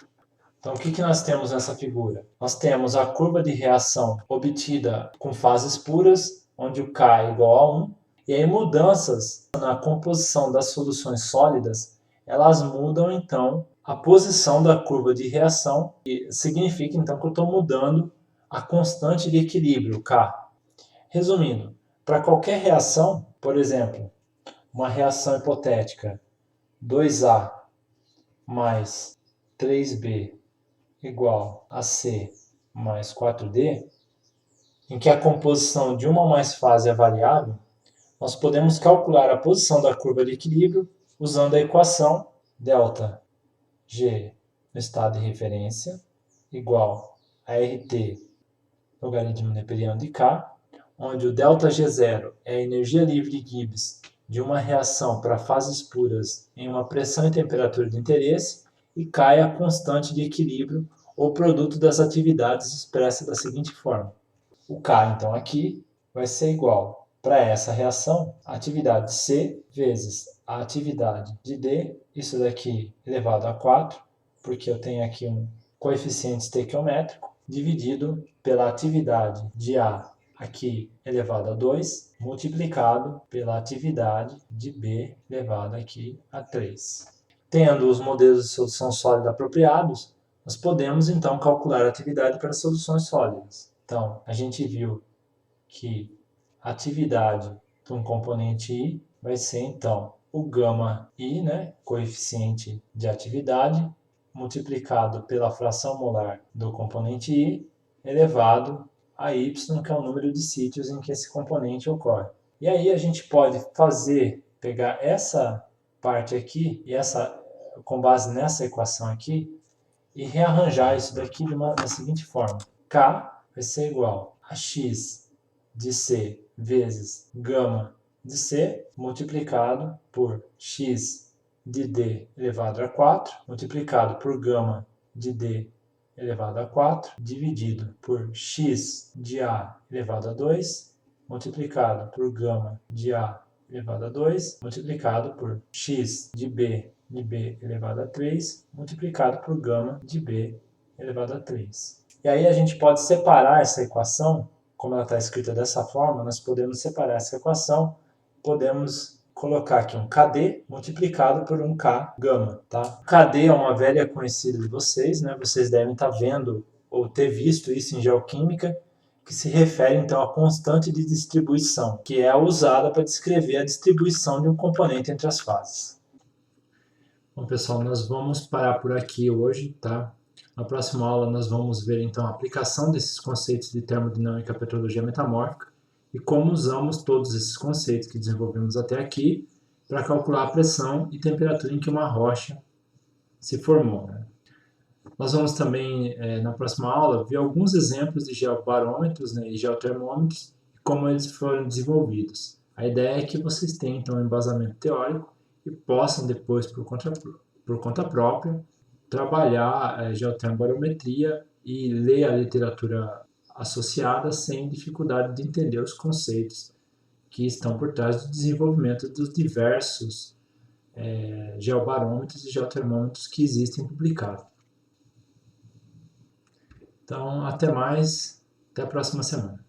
Então, o que nós temos nessa figura? Nós temos a curva de reação obtida com fases puras, onde o K é igual a 1, e aí mudanças na composição das soluções sólidas, elas mudam, então, a posição da curva de reação, e significa, então, que eu estou mudando a constante de equilíbrio, K. Resumindo, para qualquer reação, por exemplo, uma reação hipotética, 2A mais 3B igual a C mais 4D, em que a composição de uma ou mais fase é variável, nós podemos calcular a posição da curva de equilíbrio usando a equação ΔG no estado de referência igual a RT logaritmo neperiano de K, onde o ΔG0 é a energia livre de Gibbs de uma reação para fases puras em uma pressão e temperatura de interesse, e K é a constante de equilíbrio ou produto das atividades expressa da seguinte forma. O K, então, aqui vai ser igual, para essa reação, a atividade C vezes a atividade de D, isso daqui elevado a 4, porque eu tenho aqui um coeficiente estequiométrico, dividido pela atividade de A aqui elevado a 2, multiplicado pela atividade de B elevado aqui a 3. Tendo os modelos de solução sólida apropriados, nós podemos então calcular a atividade para soluções sólidas. Então, a gente viu que a atividade de um componente I vai ser então o gama I, né, coeficiente de atividade, multiplicado pela fração molar do componente I, elevado a Y, que é o número de sítios em que esse componente ocorre. E aí a gente pode pegar essa parte aqui, e com base nessa equação aqui, e rearranjar isso daqui da seguinte forma. K vai ser igual a x de C vezes gama de C, multiplicado por x de D elevado a 4, multiplicado por gama de D elevado a 4, dividido por x de A elevado a 2, multiplicado por gama de A elevado a 2, multiplicado por x de B elevado a 3, multiplicado por gama de B elevado a 3. E aí a gente pode separar essa equação, como ela está escrita dessa forma, nós podemos separar essa equação, podemos colocar aqui um KD multiplicado por um K gama. Tá? KD é uma velha conhecida de vocês, né? Vocês devem estar vendo ou ter visto isso em geoquímica, que se refere então à constante de distribuição, que é usada para descrever a distribuição de um componente entre as fases. Bom, pessoal, nós vamos parar por aqui hoje, tá? Na próxima aula nós vamos ver então a aplicação desses conceitos de termodinâmica e petrologia metamórfica e como usamos todos esses conceitos que desenvolvemos até aqui para calcular a pressão e temperatura em que uma rocha se formou, né? Nós vamos também, na próxima aula, ver alguns exemplos de geobarômetros, né, e geotermômetros, como eles foram desenvolvidos. A ideia é que vocês tenham então um embasamento teórico e possam depois, por conta própria, trabalhar geotermobarometria e ler a literatura associada sem dificuldade de entender os conceitos que estão por trás do desenvolvimento dos diversos geobarômetros e geotermômetros que existem publicados. Então, até mais, até a próxima semana.